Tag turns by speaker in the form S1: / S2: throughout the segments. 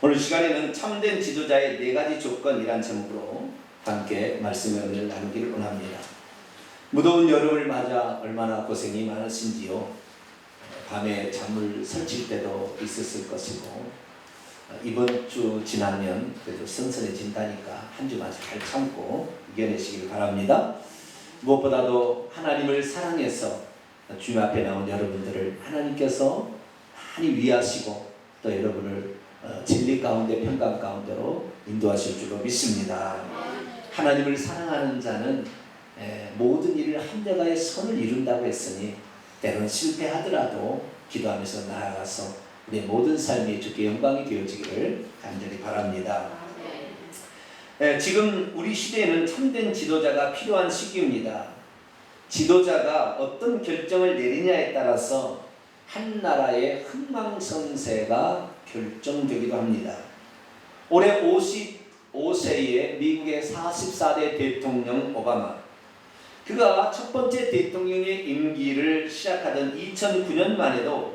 S1: 오늘 시간에는 참된 지도자의 4가지 조건이란 제목으로 함께 말씀을 나누기를 원합니다. 무더운 여름을 맞아 얼마나 고생이 많으신지요. 밤에 잠을 설칠 때도 있었을 것이고, 이번 주 지나면 그래도 선선해진다니까 한 주만 잘 참고 이겨내시길 바랍니다. 무엇보다도 하나님을 사랑해서 주님 앞에 나온 여러분들을 하나님께서 많이 위하시고 또 여러분을 진리 가운데 평강 가운데로 인도하실 줄로 믿습니다. 하나님을 사랑하는 자는 모든 일을 한데가에 선을 이룬다고 했으니 때로는 실패하더라도 기도하면서 나아가서 우리 모든 삶이 주께 영광이 되어지기를 간절히 바랍니다. 지금 우리 시대에는 참된 지도자가 필요한 시기입니다. 지도자가 어떤 결정을 내리냐에 따라서 한 나라의 흥망성쇠가 결정되기도 합니다. 올해 55세의 미국의 44대 대통령 오바마, 그가 첫 번째 대통령의 임기를 시작하던 2009년만 해도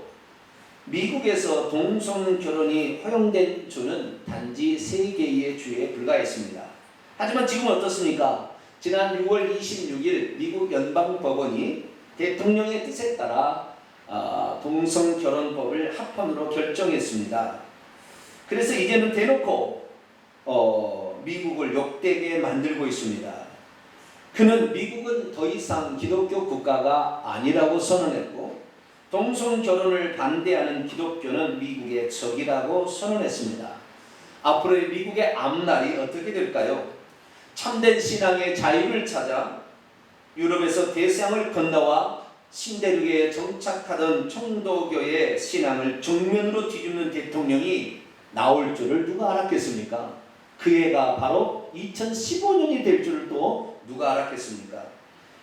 S1: 미국에서 동성결혼이 허용된 주는 단지 3개의 주에 불과했습니다. 하지만 지금 어떻습니까? 지난 6월 26일 미국 연방법원이 대통령의 뜻에 따라 동성결혼법을 합헌으로 결정했습니다. 그래서 이제는 대놓고 미국을 욕되게 만들고 있습니다. 그는 미국은 더 이상 기독교 국가가 아니라고 선언했고, 동성결혼을 반대하는 기독교는 미국의 적이라고 선언했습니다. 앞으로의 미국의 앞날이 어떻게 될까요? 참된 신앙의 자유를 찾아 유럽에서 대서양을 건너와 신대륙에 정착하던 총도교의 신앙을 정면으로 뒤집는 대통령이 나올 줄을 누가 알았겠습니까? 그 해가 바로 2015년이 될 줄을 또 누가 알았겠습니까?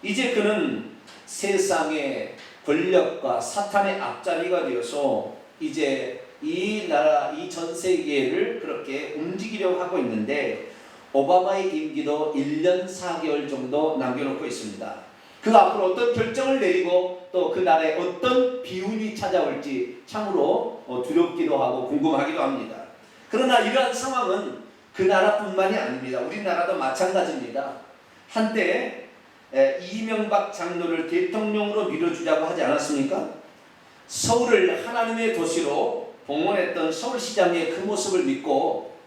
S1: 이제 그는 세상의 권력과 사탄의 앞잡이가 되어서 이제 이 나라, 이 전 세계를 그렇게 움직이려고 하고 있는데, 오바마의 임기도 1년 4개월 정도 남겨놓고 있습니다. 그 앞으로 어떤 결정을 내리고 또 그 나라에 어떤 비운이 찾아올지 참으로 두렵기도 하고 궁금하기도 합니다. 그러나 이러한 상황은 그 나라뿐만이 아닙니다. 우리나라도 마찬가지입니다. 한때 이명박 장로를 대통령으로 밀어주자고 하지 않았습니까? 서울을 하나님의 도시로 봉헌했던 서울시장의 그 모습을 믿고,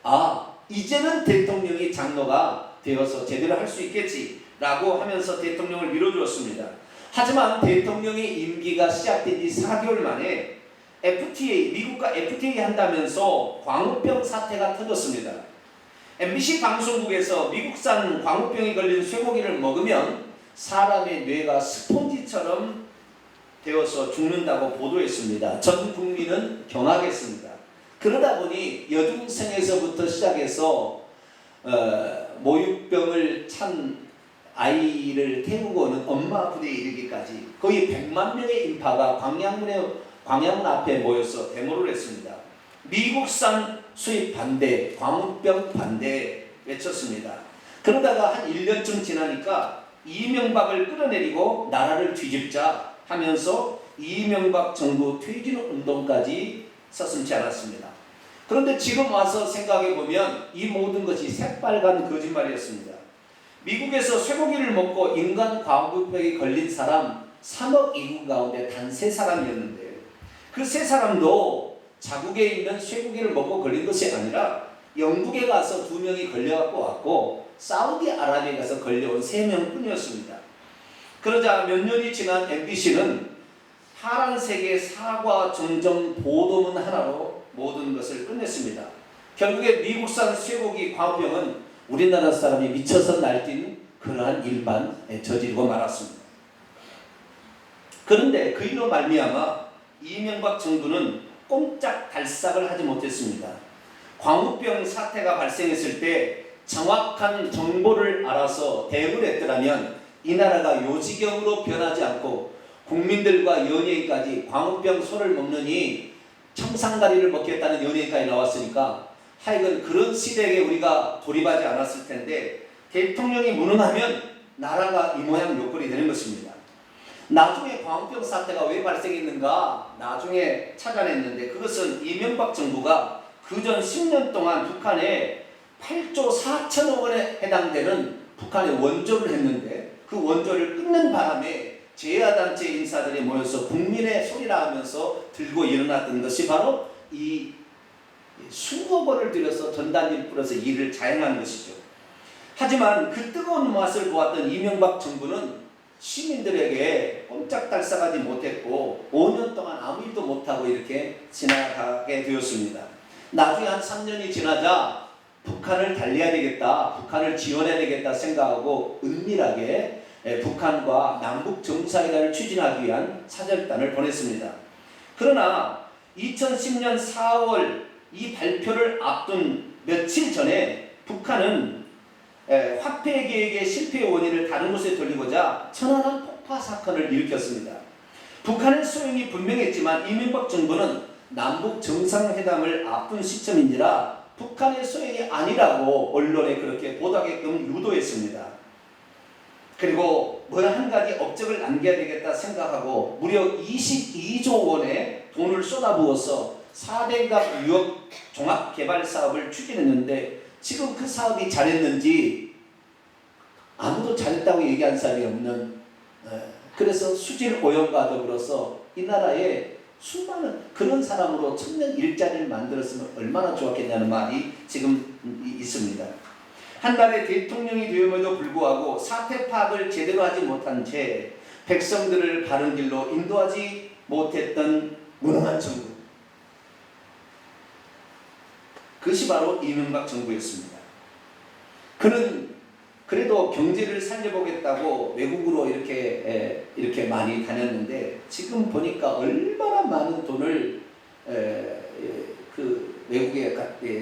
S1: 이제는 대통령이 장로가 되어서 제대로 할 수 있겠지 라고 하면서 대통령을 밀어주었습니다. 하지만 대통령의 임기가 시작된 지 4개월 만에 FTA, 미국과 FTA 한다면서 광우병 사태가 터졌습니다. MBC 방송국에서 미국산 광우병이 걸린 쇠고기를 먹으면 사람의 뇌가 스폰지처럼 되어서 죽는다고 보도했습니다. 전 국민은 경악했습니다. 그러다 보니 여중생에서부터 시작해서 모유병을 찬 아이를 태우고 오는 엄마 부대에 이르기까지 거의 100만 명의 인파가 광화문 앞에 모여서 데모를 했습니다. 미국산 수입 반대, 광우병 반대 외쳤습니다. 그러다가 한 1년쯤 지나니까 이명박을 끌어내리고 나라를 뒤집자 하면서 이명박 정부 퇴진 운동까지 서슴지 않았습니다. 그런데 지금 와서 생각해보면 이 모든 것이 새빨간 거짓말이었습니다. 미국에서 쇠고기를 먹고 인간 광우병에 걸린 사람 3억 인구 가운데 단 3사람이었는데, 그 3사람도 자국에 있는 쇠고기를 먹고 걸린 것이 아니라 영국에 가서 2명이 걸려갖고 왔고 사우디아라비아에 가서 걸려온 3명 뿐이었습니다. 그러자 몇 년이 지난 MBC는 파란색의 사과 정정 보도문 하나로 모든 것을 끝냈습니다. 결국에 미국산 쇠고기 광우병은 우리나라 사람이 미쳐서 날뛴 그러한 일만 저지르고 말았습니다. 그런데 그 일로 말미암아 이명박 정부는 꼼짝달싹을 하지 못했습니다. 광우병 사태가 발생했을 때 정확한 정보를 알아서 대응을 했더라면 이 나라가 요지경으로 변하지 않고 국민들과 연예인까지 광우병 소를 먹느니 청산가리를 먹겠다는 연예인까지 나왔으니까 하여간 그런 시대에 우리가 돌입하지 않았을 텐데, 대통령이 무능하면 나라가 이 모양 요꼴이 되는 것입니다. 나중에 광우병 사태가 왜 발생했는가 나중에 찾아냈는데, 그것은 이명박 정부가 그전 10년 동안 북한에 8조 4천억 원에 해당되는 북한의 원조를 했는데 그 원조를 끊는 바람에 제야단체 인사들이 모여서 국민의 소리라 하면서 들고 일어났던 것이 바로 이 수억 원을 들여서 전단지를 뿌려서 일을 자행한 것이죠. 하지만 그 뜨거운 맛을 보았던 이명박 정부는 시민들에게 꼼짝달싹하지 못했고 5년 동안 아무 일도 못하고 이렇게 지나가게 되었습니다. 나중에 한 3년이 지나자 북한을 달래야 되겠다, 북한을 지원해야 되겠다 생각하고 은밀하게 북한과 남북 정상회담을 추진하기 위한 사절단을 보냈습니다. 그러나 2010년 4월 이 발표를 앞둔 며칠 전에 북한은 화폐 계획의 실패의 원인을 다른 곳에 돌리고자 천안함 폭파 사건을 일으켰습니다. 북한의 소용이 분명했지만 이명박 정부는 남북 정상회담을 앞둔 시점인지라 북한의 소용이 아니라고 언론에 그렇게 보도하게끔 유도했습니다. 그리고 뭐 한 가지 업적을 남겨야 되겠다 생각하고 무려 22조 원의 돈을 쏟아부어서 4대갑 유역 종합개발사업을 추진했는데 지금 그 사업이 잘했는지 아무도 잘했다고 얘기한 사람이 없는, 그래서 수질 오염과 더불어서 이 나라에 수많은 그런 사람으로 청년 일자리를 만들었으면 얼마나 좋았겠냐는 말이 지금 있습니다. 한 나라의 대통령이 되음에도 불구하고 사태 파악을 제대로 하지 못한 채 백성들을 바른 길로 인도하지 못했던 무능한 정부, 그것이 바로 이명박 정부였습니다. 그는 그래도 경제를 살려보겠다고 외국으로 이렇게 많이 다녔는데 지금 보니까 얼마나 많은 돈을 그 외국에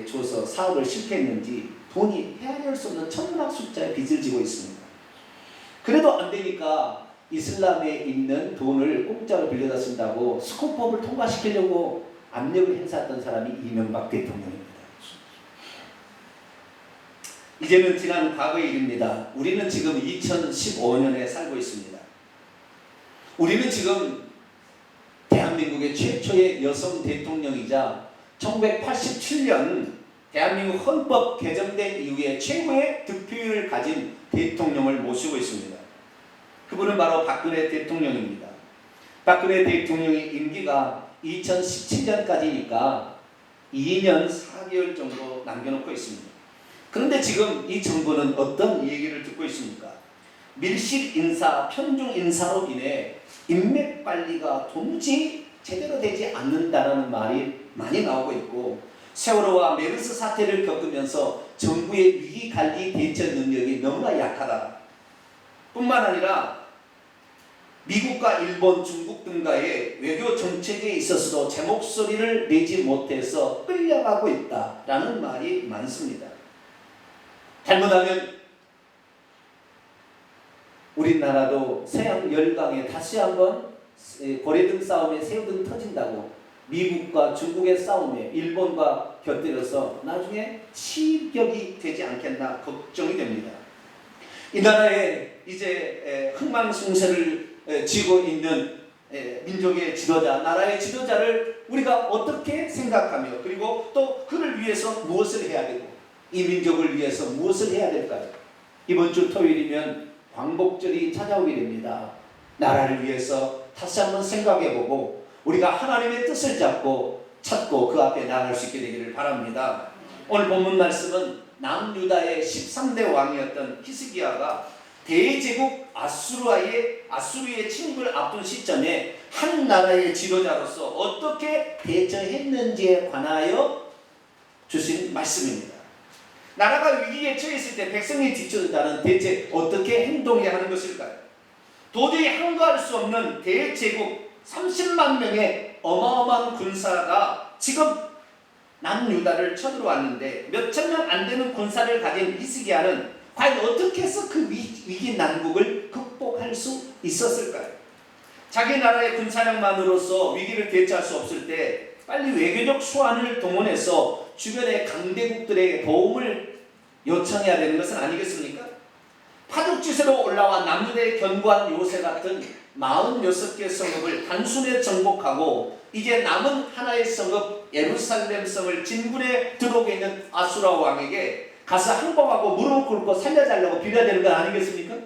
S1: 줘서 사업을 실패했는지 돈이 헤아릴 수 없는 천문학 숫자의 빚을 지고 있습니다. 그래도 안 되니까 이슬람에 있는 돈을 공짜로 빌려다 쓴다고 스코법을 통과시키려고 압력을 행사했던 사람이 이명박 대통령입니다. 이제는 지난 과거의 일입니다. 우리는 지금 2015년에 살고 있습니다. 우리는 지금 대한민국의 최초의 여성 대통령이자 1987년 대한민국 헌법 개정된 이후에 최고의 득표율을 가진 대통령을 모시고 있습니다. 그분은 바로 박근혜 대통령입니다. 박근혜 대통령의 임기가 2017년까지니까 2년 4개월 정도 남겨놓고 있습니다. 그런데 지금 이 정부는 어떤 얘기를 듣고 있습니까? 밀실 인사, 편중 인사로 인해 인맥 관리가 도무지 제대로 되지 않는다라는 말이 많이 나오고 있고, 세월호와 메르스 사태를 겪으면서 정부의 위기 관리 대처 능력이 너무나 약하다. 뿐만 아니라 미국과 일본, 중국 등과의 외교 정책에 있어서도 제 목소리를 내지 못해서 끌려가고 있다라는 말이 많습니다. 잘못하면 우리나라도 서양 열강에 다시 한번 고래등 싸움에 새우등 터진다고 미국과 중국의 싸움에 일본과 곁들여서 나중에 치격이 되지 않겠나 걱정이 됩니다. 이 나라에 이제 흥망성쇠를 쥐고 있는 민족의 지도자, 나라의 지도자를 우리가 어떻게 생각하며 그리고 또 그를 위해서 무엇을 해야 되고 이 민족을 위해서 무엇을 해야 될까요? 이번 주 토요일이면 광복절이 찾아오게 됩니다. 나라를 위해서 다시 한번 생각해보고 우리가 하나님의 뜻을 찾고 그 앞에 나아갈 수 있게 되기를 바랍니다. 오늘 본문 말씀은 남유다의 13대 왕이었던 히스기야가 대제국 아수르의 침입을 앞둔 시점에 한 나라의 지도자로서 어떻게 대처했는지에 관하여 주신 말씀입니다. 나라가 위기에 처했을 때 백성이 뒤처자는 대체 어떻게 행동해야 하는 것일까요? 도저히 항거할 수 없는 대제국 30만 명의 어마어마한 군사가 지금 남유다를 쳐들어왔는데 몇천 명 안 되는 군사를 가진 히스기야는 과연 어떻게 해서 그 위기 난국을 극복할 수 있었을까요? 자기 나라의 군사력만으로서 위기를 대처할 수 없을 때 빨리 외교적 수완을 동원해서 주변의 강대국들의 도움을 요청해야 되는 것은 아니겠습니까? 파죽지세로 올라와 남유다에 견고한 요새 같은 46개 성읍을 단숨에 정복하고 이제 남은 하나의 성읍 예루살렘 성을 진군에 들어오게 있는 아수라 왕에게 가서 항복하고 무릎 꿇고 살려달라고 빌어야 되는 건 아니겠습니까?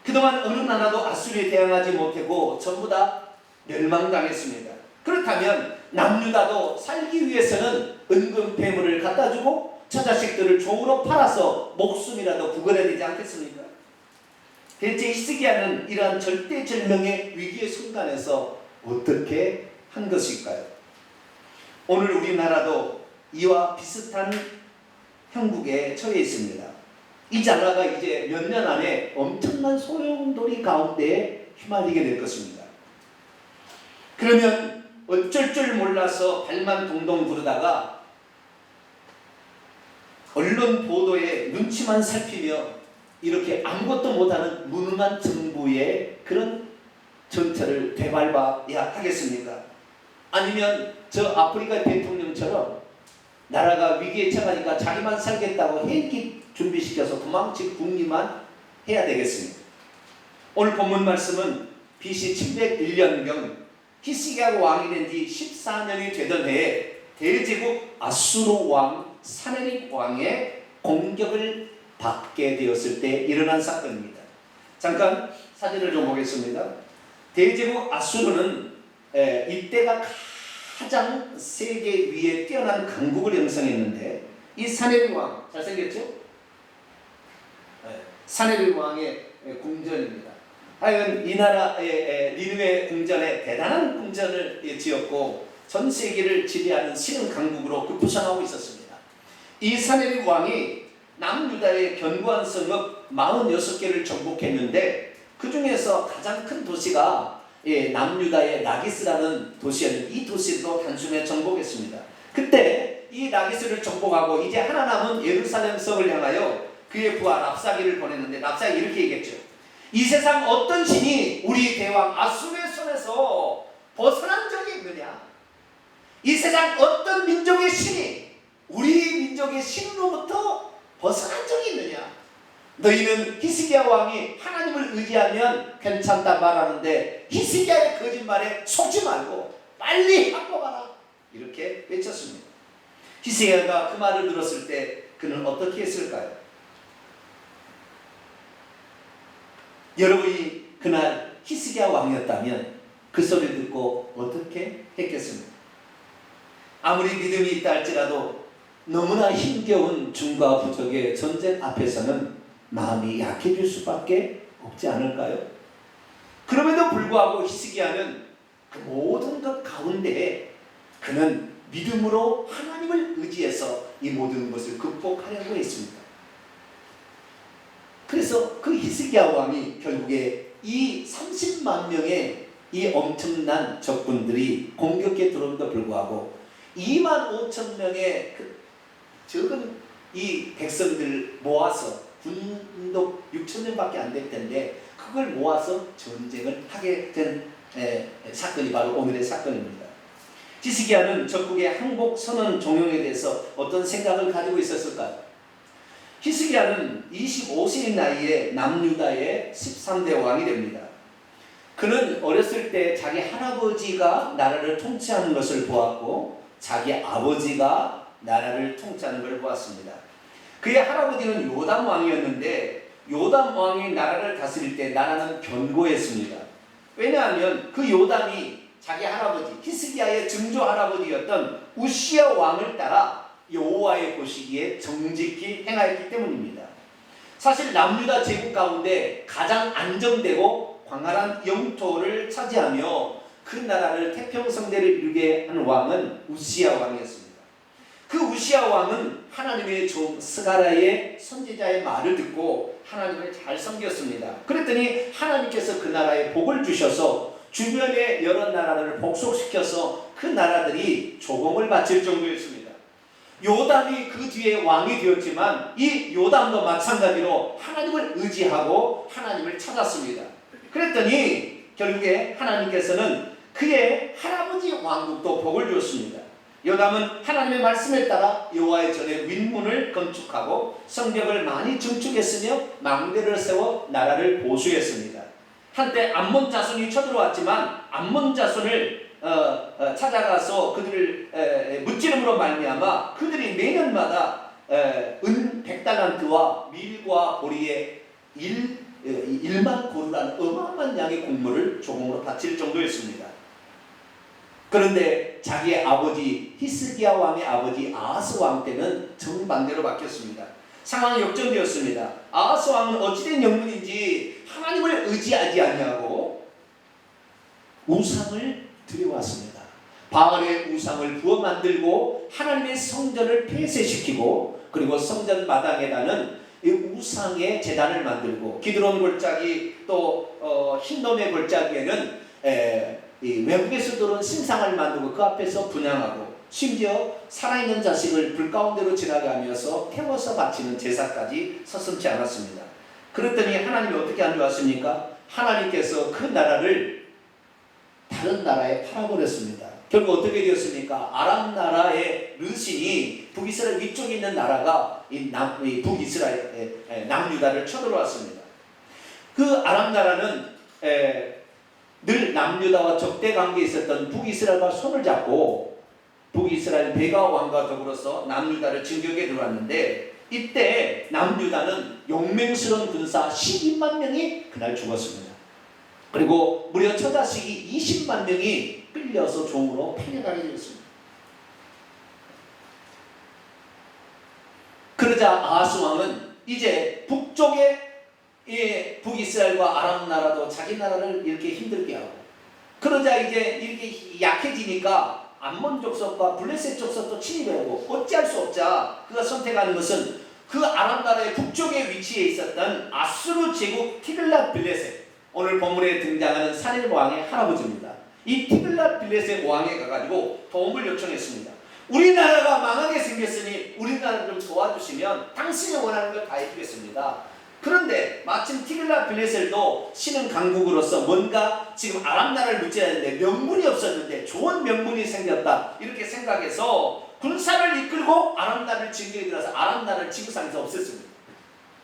S1: 그동안 어느 나라도 아수리에 대항하지 못하고 전부 다 멸망당했습니다. 그렇다면 남유다도 살기 위해서는 은금 배물을 갖다 주고 처자식들을 종으로 팔아서 목숨이라도 구걸해야 되지 않겠습니까? 대체 히스기야는 이러한 절대절명의 위기의 순간에서 어떻게 한 것일까요? 오늘 우리나라도 이와 비슷한 형국에 처해 있습니다. 이 나라가 이제 몇 년 안에 엄청난 소용돌이 가운데 휘말리게 될 것입니다. 그러면 어쩔 줄 몰라서 발만 동동 구르다가 언론 보도에 눈치만 살피며 이렇게 아무것도 못하는 무능한 정부의 그런 정체를 되밟아야 하겠습니까? 아니면 저 아프리카 대통령처럼 나라가 위기에 처하니까 자기만 살겠다고 헬기 준비시켜서 도망칠 궁리만 해야 되겠습니까? 오늘 본문 말씀은 BC 701년경 히스기야가 왕이 된 지 14년이 되던 해에 대제국 아수르 왕 사네립 왕의 공격을 받게 되었을 때 일어난 사건입니다. 잠깐 사진을 좀 보겠습니다. 대제국 아수르는 이때가 가장 세계 위에 뛰어난 강국을 형성했는데 이 사네립 왕 잘생겼죠? 사네립 왕의 궁전입니다. 하여간 이 나라의 니느웨 궁전에 대단한 궁전을 지었고 전 세계를 지배하는 신흥 강국으로 급부상하고 있었습니다. 이 사네립 왕이 남유다의 견고한 성읍 46개를 정복했는데 그 중에서 가장 큰 도시가 남유다의 라기스라는 도시였는데 이 도시도 단숨에 정복했습니다. 그때 이 라기스를 정복하고 이제 하나 남은 예루살렘 성을 향하여 그의 부하 랍사기를 보냈는데 랍사기 이렇게 얘기했죠. 이 세상 어떤 신이 우리 대왕 아수르의 손에서 벗어난 적이 있느냐? 이 세상 어떤 민족의 신이 우리 민족의 신으로부터 벗어난 적이 있느냐? 너희는 히스기야 왕이 하나님을 의지하면 괜찮다 말하는데 히스기야의 거짓말에 속지 말고 빨리 항복하라 이렇게 외쳤습니다. 히스기야가 그 말을 들었을 때 그는 어떻게 했을까요? 여러분이 그날 히스기야 왕이었다면 그 소리를 듣고 어떻게 했겠습니까? 아무리 믿음이 있다 할지라도 너무나 힘겨운 중과 부족의 전쟁 앞에서는 마음이 약해질 수밖에 없지 않을까요? 그럼에도 불구하고 히스기야는 그 모든 것 가운데 그는 믿음으로 하나님을 의지해서 이 모든 것을 극복하려고 했습니다. 그래서 그 히스기야 왕이 결국에 이 30만 명의 이 엄청난 적군들이 공격에 들어옴에도 불구하고 2만 5천 명의 그 적은 이 백성들을 모아서 군도 6천 명밖에 안 될 텐데 그걸 모아서 전쟁을 하게 된 사건이 바로 오늘의 사건입니다. 히스기야는 적국의 항복 선언 종용에 대해서 어떤 생각을 가지고 있었을까요? 히스기야는 25세의 나이에 남유다의 13대 왕이 됩니다. 그는 어렸을 때 자기 할아버지가 나라를 통치하는 것을 보았고 자기 아버지가 나라를 통치하는 걸 보았습니다. 그의 할아버지는 요담 왕이었는데 요담 왕이 나라를 다스릴 때 나라는 견고했습니다. 왜냐하면 그 요담이 자기 할아버지 히스기야의 증조 할아버지였던 우시야 왕을 따라 여호와의 보시기에 정직히 행하였기 때문입니다. 사실 남유다 제국 가운데 가장 안정되고 광활한 영토를 차지하며 그 나라를 태평성대를 이루게 한 왕은 우시야 왕이었습니다. 그 우시야 왕은 하나님의 종 스가랴의 선지자의 말을 듣고 하나님을 잘 섬겼습니다. 그랬더니 하나님께서 그 나라에 복을 주셔서 주변의 여러 나라를 복속시켜서 그 나라들이 조공을 바칠 정도였습니다. 요담이 그 뒤에 왕이 되었지만 이 요담도 마찬가지로 하나님을 의지하고 하나님을 찾았습니다. 그랬더니 결국에 하나님께서는 그의 할아버지 왕국도 복을 주었습니다. 요담은 하나님의 말씀에 따라 여호와의 전에 윗문을 건축하고 성벽을 많이 증축했으며 망대를 세워 나라를 보수했습니다. 한때 암몬 자손이 쳐들어왔지만 암몬 자손을 찾아가서 그들을 무찌름으로 말미암아 그들이 매년마다 은 100달란트와 밀과 보리의 1만 고루라는 어마어마한 양의 곡물을 조공으로 바칠 정도였습니다. 그런데 자기의 아버지 히스기야 왕의 아버지 아하스 왕 때는 정반대로 바뀌었습니다. 상황이 역전되었습니다. 아하스 왕은 어찌된 영문인지 하나님을 의지하지 않냐고 우상을 들여왔습니다. 바알의 우상을 부어 만들고 하나님의 성전을 폐쇄시키고 그리고 성전 마당에다는 이 우상의 제단을 만들고 기드론 골짜기 또 흰돔의 골짜기에는 이 외국에서 들어온 신상을 만들고 그 앞에서 분향하고 심지어 살아있는 자식을 불 가운데로 지나게 하면서 태워서 바치는 제사까지 서슴지 않았습니다. 그랬더니 하나님이 어떻게 안 좋았습니까? 하나님께서 그 나라를 다른 나라에 팔아버렸습니다. 결국 어떻게 되었습니까? 아람 나라의 르신이 북이스라엘 위쪽에 있는 나라가 이 북이스라엘 남유다를 쳐들어왔습니다. 그 아람 나라는 늘 남유다와 적대 관계에 있었던 북이스라엘과 손을 잡고 북이스라엘 베가 왕과 더불어서 남유다를 진격해 들어왔는데 이때 남유다는 용맹스러운 군사 12만 명이 그날 죽었습니다. 그리고 무려 처자식이 20만 명이 끌려서 종으로 팔려가게 되었습니다. 그러자 아하스 왕은 이제 북쪽에 북이스라엘과 아람 나라도 자기 나라를 이렇게 힘들게 하고 그러자 이제 이렇게 약해지니까 암몬 족속과 블레셋 족속도 침입하고 어찌할 수 없자 그가 선택하는 것은 그 아람 나라의 북쪽에 위치해 있었던 아수르 제국 티글랏-빌레셋 오늘 본문에 등장하는 사릴 왕의 할아버지입니다. 이 티글랏-빌레셋 왕에 가가지고 도움을 요청했습니다. 우리나라가 망하게 생겼으니 우리나라를 좀 도와주시면 당신이 원하는 걸 다 해주겠습니다. 그런데 마침 티글랏-빌레셀도 신은 강국으로서 뭔가 지금 아람 나라를 무찌해야 하는데 명분이 없었는데 좋은 명분이 생겼다 이렇게 생각해서 군사를 이끌고 아람 나라를 진격에 들어서 아람 나라를 지구상에서 없앴습니다.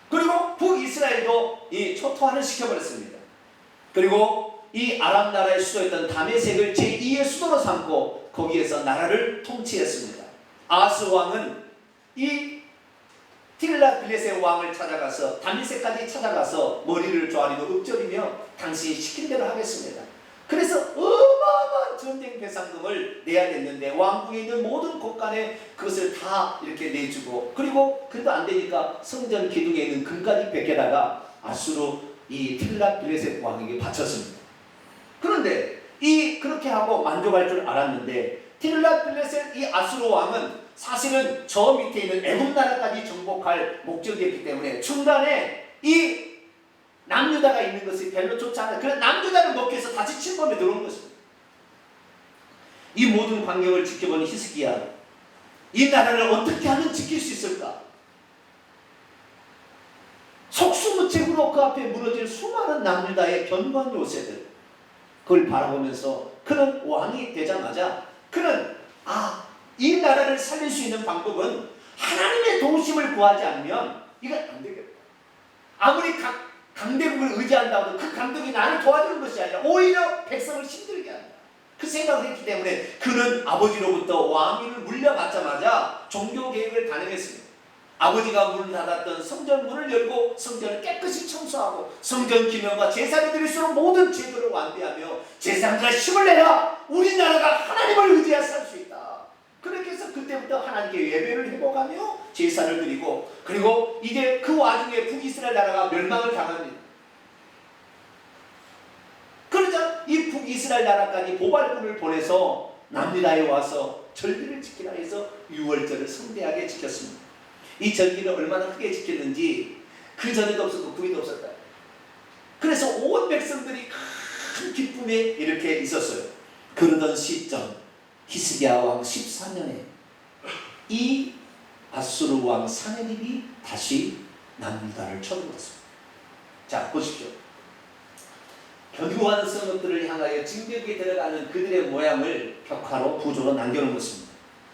S1: 그리고 북이스라엘도 이 초토화를 시켜버렸습니다. 그리고 이 아람 나라의 수도였던 다메섹을 제2의 수도로 삼고 거기에서 나라를 통치했습니다. 아하스 왕은 이 티글랏-빌레셋 왕을 찾아가서 다메섹까지 찾아가서 머리를 조아리고 읊조리며 당신이 시킨 대로 하겠습니다. 그래서 어마어마한 전쟁 배상금을 내야 됐는데 왕궁에 있는 모든 곳간에 그것을 다 이렇게 내주고 그리고 그래도 안 되니까 성전 기둥에 있는 금까지 베개다가 아수르 이 티글랏-빌레셋 왕에게 바쳤습니다. 그런데 그렇게 하고 만족할 줄 알았는데 티글랏-빌레셋 이 아수르 왕은 사실은 저 밑에 있는 애굽 나라까지 정복할 목적이었기 때문에 중간에 이 남유다가 있는 것이 별로 좋지 않아요. 그래서 남유다를 먹기 위해서 다시 침범에 들어온 것입니다. 이 모든 광경을 지켜본 히스기야 이 나라를 어떻게 하면 지킬 수 있을까? 속수무책으로 그 앞에 무너질 수많은 남유다의 견고한 요새들 그걸 바라보면서 그는 왕이 되자마자 그는 이 나라를 살릴 수 있는 방법은 하나님의 도우심을 구하지 않으면 이건 안 되겠다. 아무리 강대국을 의지한다고 해도 그 강대국이 나를 도와주는 것이 아니라 오히려 백성을 힘들게 한다. 그 생각을 했기 때문에 그는 아버지로부터 왕위를 물려받자마자 종교개혁을 단행했습니다. 아버지가 문을 닫았던 성전 문을 열고 성전을 깨끗이 청소하고 성전 기념과 제사를 드릴수록 모든 제도를 완비하며 제사장들아 힘을 내라 우리나라가 하나님을 의지해서 살 수 있다. 그렇게 해서 그때부터 하나님께 예배를 회복하며 제사를 드리고 그리고 이제 그 와중에 북이스라엘 나라가 멸망을 당합니다. 그러자 이 북이스라엘 나라까지 보발꾼을 보내서 남유다에 와서 절기를 지키라 해서 유월절을 성대하게 지켰습니다. 이 절기를 얼마나 크게 지켰는지 그 전에도 없었고 그 후에도 없었다. 그래서 온 백성들이 큰 기쁨에 이렇게 있었어요. 그러던 시점 히스기야 왕 14년에 이 아수르 왕 사네립이 다시 남유다를 쳐들어왔습니다. 자 보십시오. 견고한 성읍들을 향하여 진격에 들어가는 그들의 모양을 벽화로 부조로 남겨놓은 것입니다.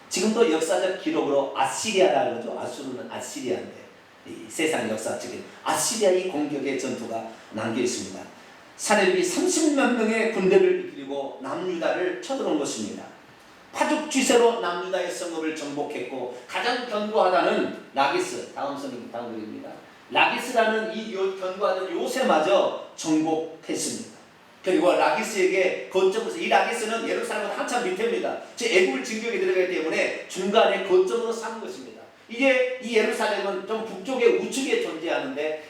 S1: 지금도 역사적 기록으로 아시리아라는 거죠. 아수르는 아시리아인데 이 세상 역사적인 아시리아의 공격의 전투가 남겨 있습니다. 사내립이 30만 명의 군대를 이끌고 남유다를 쳐들어온 것입니다. 파죽지세로 남유다의 성읍을 정복했고 가장 견고하다는 라기스, 다음 글입니다. 라기스라는 이 견고하던 요새마저 정복했습니다. 그리고 라기스에게 거점에서, 이 라기스는 예루살렘보다 한참 밑에입니다. 애굽을 진격에 들어가기 때문에 중간에 거점으로 삼은 것입니다. 이게 이 예루살렘은 좀 북쪽의 우측에 존재하는데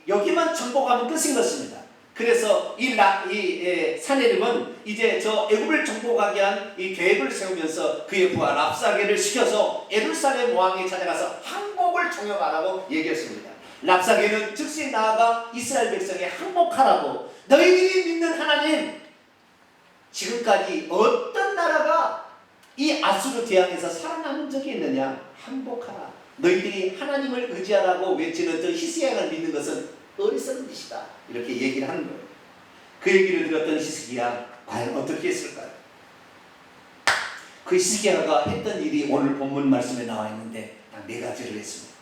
S1: 여기만 정복하면 끝인 것입니다. 그래서 사내립은 이제 저 애굽을 정복하게 한 이 계획을 세우면서 그의 부하 랍사게를 시켜서 예루살렘 왕에 찾아가서 항복을 청용하라고 얘기했습니다. 랍사게는 즉시 나아가 이스라엘 백성에 항복하라고, 너희들이 믿는 하나님, 지금까지 어떤 나라가 이 아수르 대항에서 살아남은 적이 있느냐, 항복하라. 너희들이 하나님을 의지하라고 외치는 저 히스기야를 믿는 것은 어리석은 짓이다, 이렇게 얘기를 하는 거예요. 그 얘기를 들었던 히스기야 과연 어떻게 했을까요? 그 히스기야가 했던 일이 오늘 본문 말씀에 나와 있는데 딱 4가지를 했습니다.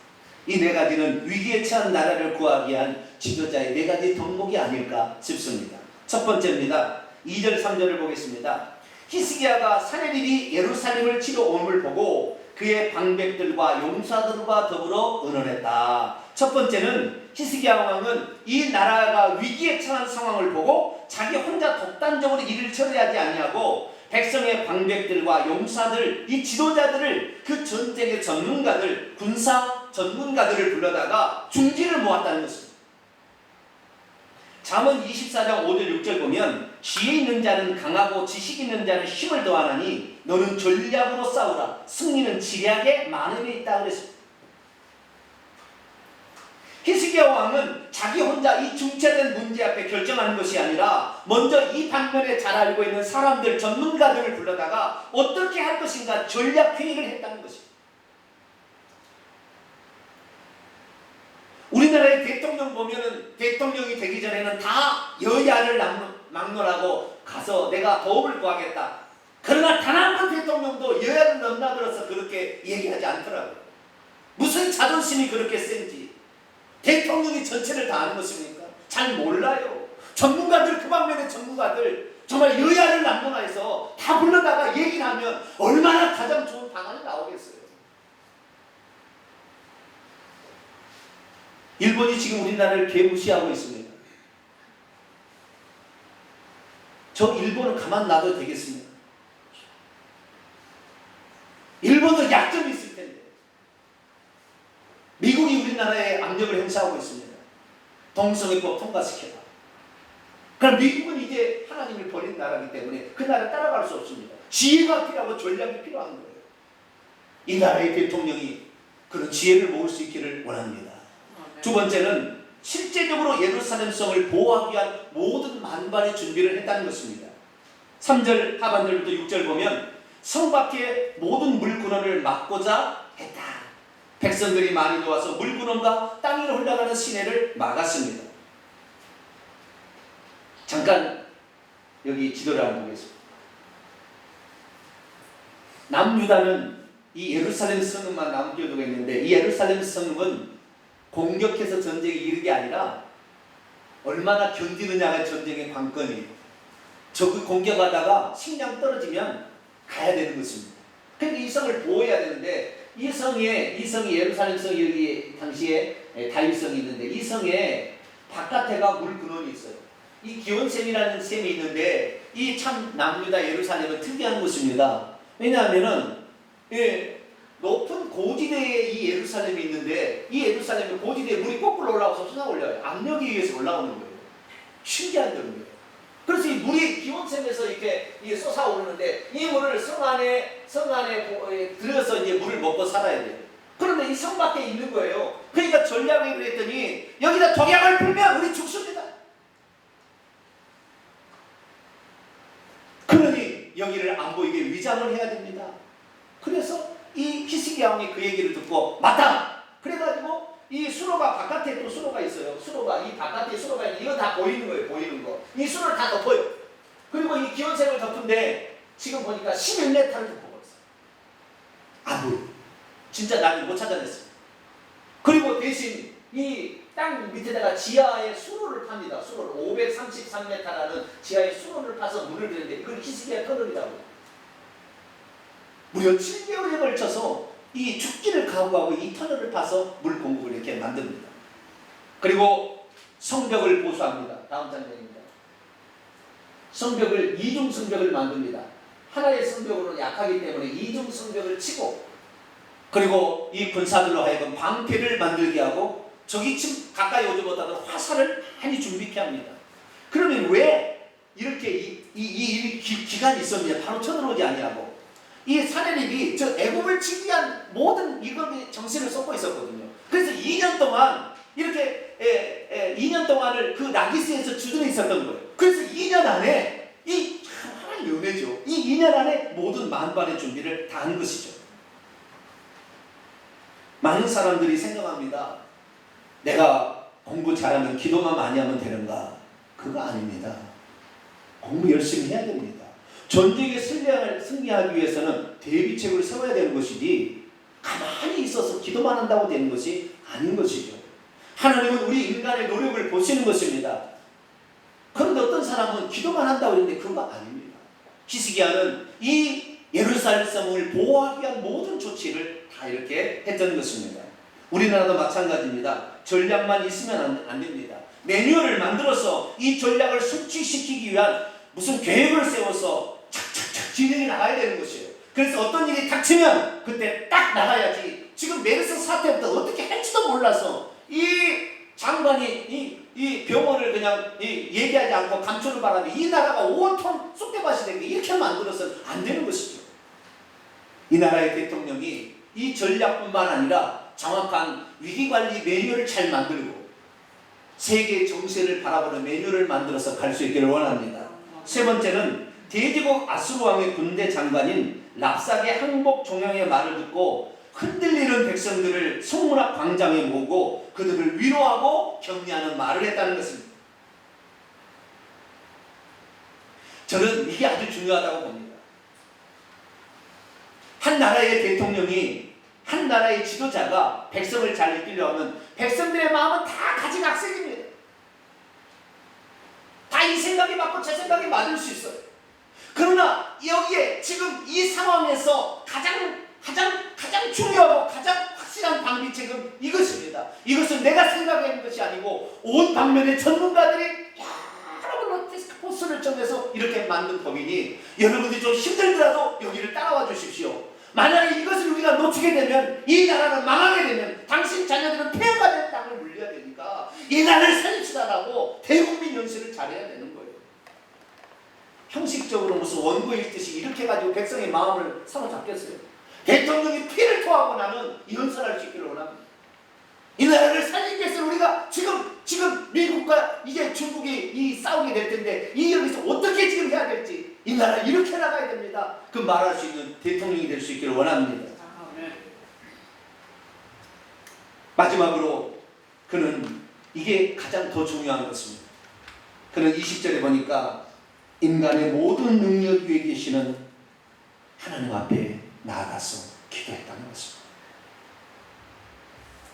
S1: 이 4가지는 위기에 처한 나라를 구하기 위한 지도자의 4가지 덕목이 아닐까 싶습니다. 첫 번째입니다. 2절 3절을 보겠습니다. 히스기야가 사내립이 예루살렘을 치러 옴을 보고 그의 방백들과 용사들과 더불어 의논했다. 첫 번째는 히스기야 왕은 이 나라가 위기에 처한 상황을 보고 자기 혼자 독단적으로 일을 처리하지 아니하고 백성의 방백들과 용사들, 이 지도자들을, 그 전쟁의 전문가들, 군사 전문가들을 불러다가 중지를 모았다는 것입니다. 잠언 24장 5절 6절 보면 지혜 있는 자는 강하고 지식 있는 자는 힘을 더하나니 너는 전략으로 싸우라. 승리는 지략의 많음에 있다 그랬습니다. 히스기야 왕은 자기 혼자 이 중체된 문제 앞에 결정하는 것이 아니라 먼저 이 방면에 잘 알고 있는 사람들, 전문가들을 불러다가 어떻게 할 것인가 전략 회의를 했다는 것입니다. 우리나라의 대통령 보면은 대통령이 되기 전에는 다 여야를 막론하고 가서 내가 도움을 구하겠다. 그러나 단 한 번 대통령도 여야를 넘나들어서 그렇게 얘기하지 않더라고요. 무슨 자존심이 그렇게 센지. 대통령이 전체를 다 아는 것입니까? 잘 몰라요. 전문가들, 그 방면의 전문가들 정말 여야를 남용해서 다 불러다가 얘기를 하면 얼마나 가장 좋은 방안이 나오겠어요. 일본이 지금 우리나라를 개무시하고 있습니다. 저 일본은 가만 놔둬도 되겠습니까? 일본도 약점이 있을 텐데. 미국이 우리나라에 압력을 행사하고 있습니다. 동성애법 통과시켜라. 그럼 미국은 이제 하나님을 버린 나라이기 때문에 그 나라 따라갈 수 없습니다. 지혜가 필요하고 전략이 필요한 거예요. 이 나라의 대통령이 그런 지혜를 모을 수 있기를 원합니다. 두 번째는 실제적으로 예루살렘 성을 보호하기 위한 모든 만반의 준비를 했다는 것입니다. 3절 하반절부터 6절 보면 성 밖의 모든 물구멍을 막고자 했다. 백성들이 많이 도와서 물구멍과 땅 위로 흘러가는 시내를 막았습니다. 잠깐 여기 지도를 한번 보겠습니다. 남유다는 이 예루살렘 성읍만 남겨두고 있는데 이 예루살렘 성읍은 공격해서 전쟁에 이르는 게 아니라 얼마나 견디느냐가 전쟁의 관건이에요. 적을 공격하다가 식량 떨어지면 가야 되는 것입니다. 그러니까 이 성을 보호해야 되는데 이 성이 예루살렘 성이 여기 당시에 다윗성이 있는데 이 성에 바깥에가 물 근원이 있어요. 이 기온샘이라는 샘이 있는데 이 참 남유다 예루살렘은 특이한 곳입니다. 왜냐하면은 높은 고지대에 이 예루살렘이 있는데 이 예루살렘의 고지대에 물이 거꾸로 올라와서 솟아올려요. 압력에 의해서 올라오는 거예요. 신기한 점이에요. 그래서 이 물이 기온샘에서 이렇게 솟아오르는데 이 물을 성 안에 들어서 이제 물을 먹고 살아야 돼요. 그런데 이 성 밖에 있는 거예요. 그러니까 전략회의를 했더니 여기다 독약을 풀면 우리 죽습니다. 그러니 여기를 안 보이게 위장을 해야 됩니다. 그래서 이 히스기야 왕이 그 얘기를 듣고 맞다. 그래가지고 이 수로가 바깥에 또 수로가 있어요. 이 바깥에 수로가 있는 이거 다 보이는 거예요. 보이는 거. 이 수로를 다 덮어요. 그리고 이 기온샘을 덮은데 지금 보니까 11m를 덮어버렸어요. 안 보여. 진짜 나는 못 찾아냈어요. 그리고 대신 이 땅 밑에다가 지하에 수로를 팝니다. 수로를 533m라는 지하에 수로를 파서 물을 드는데 이걸 히스기야 터널이라고. 무려 7개월에 걸쳐서 이 죽기를 각오하고 이 터널을 파서 물 공급을 이렇게 만듭니다. 그리고 성벽을 보수합니다. 다음 장면입니다. 성벽을 이중 성벽을 만듭니다. 하나의 성벽으로는 약하기 때문에 이중 성벽을 치고, 그리고 이 군사들로 하여금 방패를 만들게 하고 저기 지금 가까이 오지 못하던 화살을 많이 준비케 합니다. 그러면 왜 이렇게 이 기간이 있었냐? 바로 쳐들어오지 아니하고 이 사내립이 저 애굽을 치기 위한 모든 이걸 정신을 쏟고 있었거든요. 그래서 2년 동안 이렇게 2년 동안을 그 라기스에서 주둔해 있었던 거예요. 그래서 2년 안에 이 하나님 은혜죠. 이 2년 안에 모든 만반의 준비를 다 한 것이죠. 많은 사람들이 생각합니다. 내가 공부 잘하면 기도만 많이 하면 되는가? 그거 아닙니다. 공부 열심히 해야 됩니다. 전쟁에 승리하기 위해서는 대비책을 세워야 되는 것이지 가만히 있어서 기도만 한다고 되는 것이 아닌 것이죠. 하나님은 우리 인간의 노력을 보시는 것입니다. 그런데 어떤 사람은 기도만 한다고 했는데 그거 아닙니다. 히스기야는 이 예루살렘을 보호하기 위한 모든 조치를 다 이렇게 했던 것입니다. 우리나라도 마찬가지입니다. 전략만 있으면 안 됩니다. 매뉴얼을 만들어서 이 전략을 성취시키기 위한 무슨 계획을 세워서 착착착 진행해 나가야 되는 것이에요. 그래서 어떤 일이 닥치면 그때 딱 나가야지. 지금 메르스 사태부터 어떻게 할지도 몰라서 이 장관이 이 병원을 그냥 얘기하지 않고 감초를 바라면 이 나라가 온통 쑥대밭이 되게 이렇게 만들어서는 안 되는 것이죠. 이 나라의 대통령이 이 전략뿐만 아니라 정확한 위기관리 매뉴얼을 잘 만들고 세계 정세를 바라보는 매뉴얼을 만들어서 갈 수 있기를 원합니다. 세 번째는 대제국 아수르 왕의 군대 장관인 랍삭의 항복 종영의 말을 듣고 흔들리는 백성들을 성문앞 광장에 모으고 그들을 위로하고 격려하는 말을 했다는 것입니다. 저는 이게 아주 중요하다고 봅니다. 한 나라의 대통령이, 한 나라의 지도자가 백성을 잘 이끌려 하면 백성들의 마음은 다 가지각색입니다. 다 이 생각이 맞고 저 생각이 맞을 수 있어요. 그러나 여기에 지금 이 상황에서 가장 중요하고 가장 확실한 방비책은 이것입니다. 이것은 내가 생각하는 것이 아니고 온 방면의 전문가들이 여러분 테스크포스를 정해서 이렇게 만든 법이니 여러분들이 좀 힘들더라도 여기를 따라와 주십시오. 만약에 이것을 우리가 놓치게 되면 이 나라는 망하게 되면 당신 자녀들은 폐허가 된 땅을 물려야 되니까 이 나라를 살립시다라고 대국민 연설을 잘해야 되는 거예요. 형식적으로 무슨 원고 읽듯이 이렇게 가지고 백성의 마음을 사로잡겠어요. 대통령이 피를 토하고 나는 연설할 수 있기를 원합니다. 이 나라를 살리기 위해서 우리가 지금 미국과 이제 중국이 이 싸우게 될 텐데 이 여기서 어떻게 지금 해야 될지 이 나라 이렇게 나가야 됩니다. 그 말할 수 있는 대통령이 될 수 있기를 원합니다. 마지막으로 그는 이게 가장 더 중요한 것입니다. 그는 20절에 보니까 인간의 모든 능력 위에 계시는 하나님 앞에 나아가서 기도했다는 것입니다.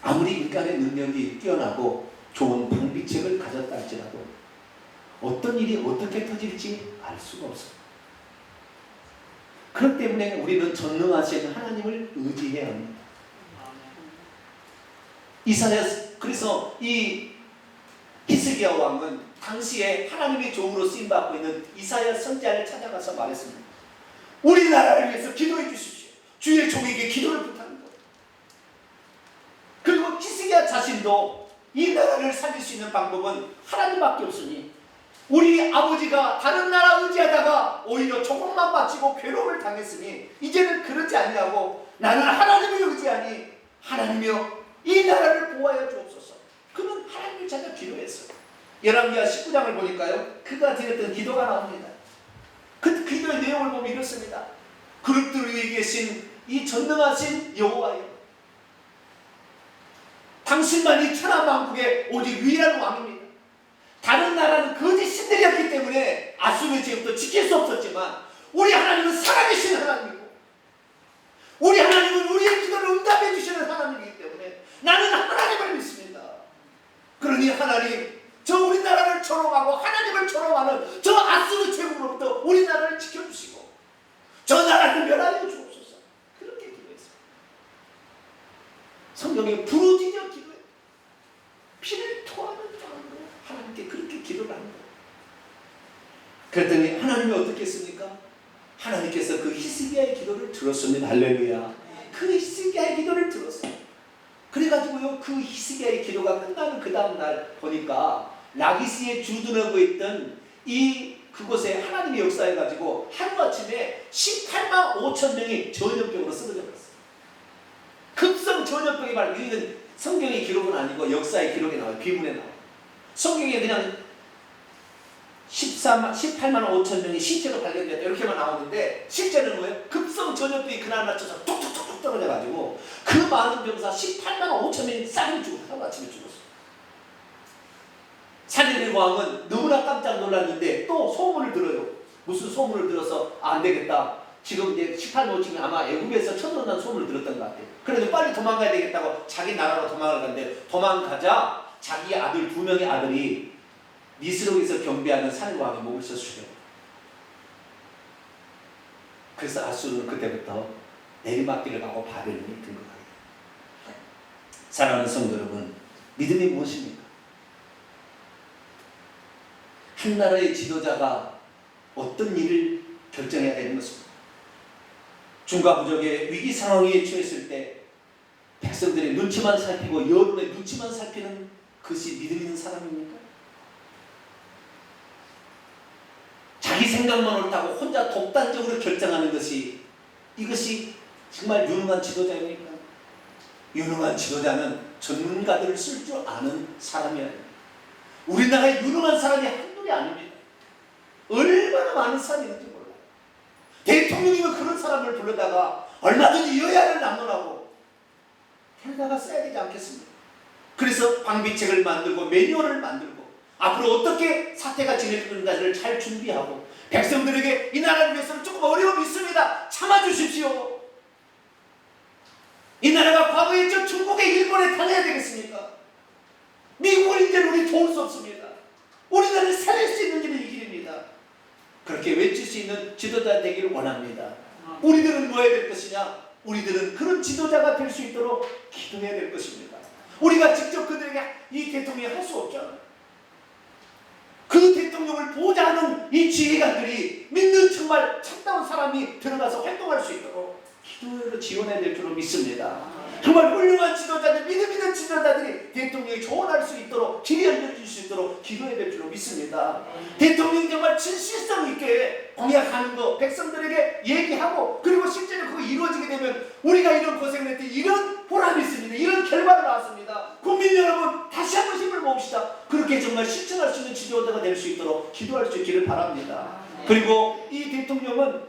S1: 아무리 인간의 능력이 뛰어나고 좋은 방비책을 가졌다 할지라도 어떤 일이 어떻게 터질지 알 수가 없습니다. 그렇기 때문에 우리는 전능하신 하나님을 의지해야 합니다. 그래서 이 히스기야 왕은 당시에 하나님의 종으로 쓰임받고 있는 이사야 선지자를 찾아가서 말했습니다. 우리나라를 위해서 기도해 주십시오. 주의 종에게 기도를 부탁합니다. 그리고 히스기야 자신도 이 나라를 살릴 수 있는 방법은 하나님밖에 없으니 우리 아버지가 다른 나라 의지하다가 오히려 조금만 바치고 괴로움을 당했으니 이제는 그러지 아니하고 나는 하나님을 의지하니 하나님이여 이 나라를 보호하여 주옵소서. 그는 하나님을 찾아 기도했어요. 열왕기하 19장을 보니까요 그가 드렸던 기도가 나옵니다. 그 기도의 내용을 보면 이렇습니다. 그릇들 위에 계신 이 전능하신 여호와여, 당신만이 천하만국의 오직 유일한 왕입니다. 다른 나라는 거짓 신들이었기 때문에 아수르의 제국도 지킬 수 없었지만 우리 하나님은 살아계신 하나님이고 우리 하나님은 우리의 기도를 응답해 주시는 하나님이기 때문에 나는 하나님을 믿습니다. 반역하고 하나님을 조롱하는 저 아수르 제국으로부터 우리나라를 지켜주시고 저 나라를 멸하여 주옵소서. 그렇게 기도했어요. 성경에 부르짖어 기도해 피를 토하는 마음으로 하나님께 그렇게 기도를 하는 거예요. 그랬더니 하나님이 어떻게 했습니까? 하나님께서 그 히스기야의 기도를 들었습니다. 할렐루야. 그 히스기야의 기도를 들었어요. 그래가지고요, 그 히스기야의 기도가 끝나는 그 다음날 보니까 라기스에 주둔하고 있던 그곳에 하나님의 역사해가지고 하루아침에 18만 5천 명이 전염병으로 쓰러져 버렸어요. 급성 전염병이 발생. 이건 성경의 기록은 아니고 역사의 기록에 나와요. 비문에 나와요. 성경에 그냥 18만 5천 명이 신체로 발견됐다 이렇게만 나오는데 실제는 뭐예요? 급성 전염병이 그날 맞춰서 툭툭툭 떨어져가지고 그 많은 병사 18만 5천 명이 싹이 죽었어요. 하루아침에 죽었어요. 사리립 왕은 너무나 깜짝 놀랐는데 또 소문을 들어요. 무슨 소문을 들어서 안 되겠다. 지금 이제 18만 5천이 아마 애굽에서 쳐들어난 소문을 들었던 것 같아요. 그래서 빨리 도망가야 되겠다고 자기 나라로 도망을 갔는데 도망가자 자기 아들 2명의 아들이 니스록에서 경배하는 사리립 왕의 목을 쳤어요. 그래서 아수르는 그때부터 내리막길을 가고 바벨론이 등극하게 됩니다. 사랑하는 성도 여러분, 믿음이 무엇입니까? 한 나라의 지도자가 어떤 일을 결정해야 되는 것입니다. 중과 부족의 위기 상황에 처했을 때 백성들의 눈치만 살피고 여론의 눈치만 살피는 그것이 믿음 있는 사람입니까? 자기 생각만 옳다고 혼자 독단적으로 결정하는 것이 이것이 정말 유능한 지도자입니까? 유능한 지도자는 전문가들을 쓸 줄 아는 사람이어야 합니다. 우리나라에 유능한 사람이 한둘이 아닙니다. 얼마나 많은 사람이 있는지 몰라요. 대통령이면 그런 사람을 불러다가 얼마든지 여야를 남론하고 데려다가 써야 되지 않겠습니까? 그래서 방비책을 만들고 매뉴얼을 만들고 앞으로 어떻게 사태가 진행되는가를 잘 준비하고 백성들에게 이 나라를 위해서는 조금 어려움이 있습니다. 참아주십시오. 이 나라가 과거에 저 중국에 일본에 당해야 되겠습니까? 미국을 이제 우리 도울 수 없습니다. 우리나라를 살릴 수 있는 길은 이 길입니다. 그렇게 외칠 수 있는 지도자 되기를 원합니다. 우리들은 뭐 해야 될 것이냐? 우리들은 그런 지도자가 될 수 있도록 기도해야 될 것입니다. 우리가 직접 그들에게 이 대통령이 할 수 없잖아요. 그 대통령을 보좌하는 이 지휘관들이 믿는 정말 참다운 사람이 들어가서 활동할 수 있도록 기도로 지원해야 될 줄로 믿습니다. 정말 훌륭한 지도자들, 믿음 있는 지도자들이 대통령이 조언할 수 있도록 길이 열려줄 수 있도록 기도해야 될 줄로 믿습니다. 대통령이 정말 진실성 있게 공약하는 거 백성들에게 얘기하고 그리고 실제로 그거 이루어지게 되면 우리가 이런 고생을 했더니 이런 보람이 있습니다. 이런 결과가 나왔습니다. 국민 여러분 다시 한번 힘을 모읍시다. 그렇게 정말 실천할 수 있는 지도자가 될 수 있도록 기도할 수 있기를 바랍니다. 그리고 이 대통령은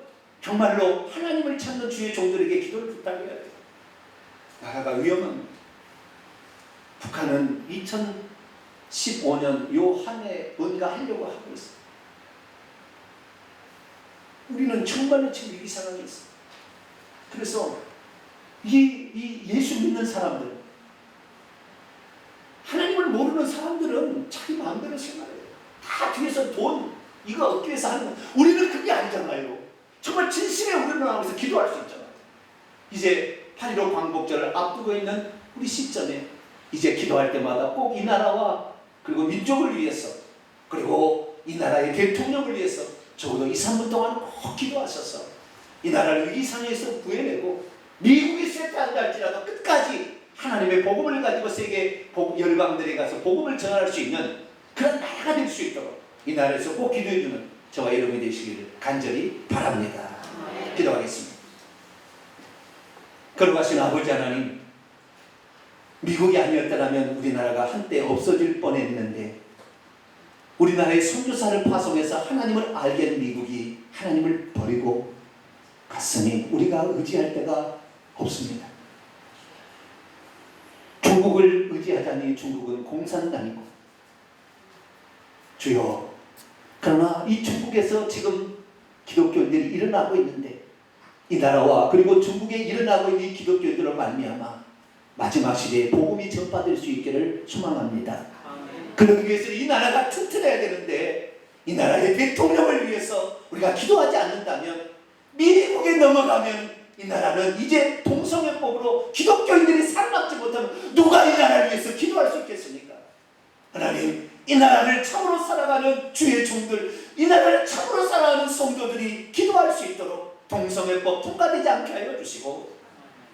S1: 정말로 하나님을 찾는 주의 종들에게 기도를 부탁해야 돼요. 나라가 위험합니다. 북한은 2015년 요 한 해 뭔가 하려고 하고 있어요. 우리는 정말로 지금 위기 상황에 있어요. 그래서 이 예수 믿는 사람들, 하나님을 모르는 사람들은 자기 마음대로 생각해요. 다 뒤에서 돈 이거 얻기 위해서 하는 거. 우리는 그게 아니잖아요. 정말 진심에 우리는 나와서 기도할 수 있잖아요. 이제 8.15 광복절을 앞두고 있는 우리 시점에 이제 기도할 때마다 꼭 이 나라와 그리고 민족을 위해서 그리고 이 나라의 대통령을 위해서 적어도 2, 3분 동안 꼭 기도하셔서 이 나라를 위기 상황에서 구해내고 미국이 쇠퇴한다 할지라도 끝까지 하나님의 복음을 가지고 세계 열방들에 가서 복음을 전할 수 있는 그런 나라가 될 수 있도록 이 나라에서 꼭 기도해주는 저와 여러분이 되시기를 간절히 바랍니다. 기도하겠습니다. 거룩하신 아버지 하나님, 미국이 아니었다면 우리나라가 한때 없어질 뻔했는데 우리나라의 선교사를 파송해서 하나님을 알게 된 미국이 하나님을 버리고 갔으니 우리가 의지할 데가 없습니다. 중국을 의지하자니 중국은 공산당이고 주여, 그러나 이 중국에서 지금 기독교인들이 일어나고 있는데 이 나라와 그리고 중국에 일어나고 있는 이 기독교인들로 말미암아 마지막 시대에 복음이 전파될 수 있기를 소망합니다. 그러기 위해서 이 나라가 튼튼해야 되는데 이 나라의 대통령을 위해서 우리가 기도하지 않는다면, 미국에 넘어가면 이 나라는 이제 동성애법으로 기독교인들이 살아남지 못하면 누가 이 나라를 위해서 기도할 수 있겠습니까? 하나님, 이 나라를 참으로 살아가는 주의 종들, 이 나라를 참으로 살아가는 성도들이 기도할 수 있도록 동성애법 통과되지 않게 하여 주시고,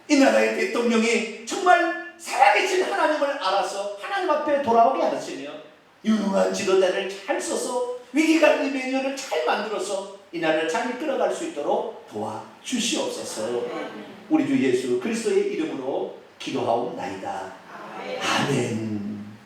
S1: 이 나라의 대통령이 정말 살아계신 하나님을 알아서 하나님 앞에 돌아오게 하시며 유능한 지도자를 잘 써서 위기관리 매뉴얼을 잘 만들어서 이 나라를 잘 이끌어갈 수 있도록 도와주시옵소서. 우리 주 예수 그리스도의 이름으로 기도하옵나이다. 아멘.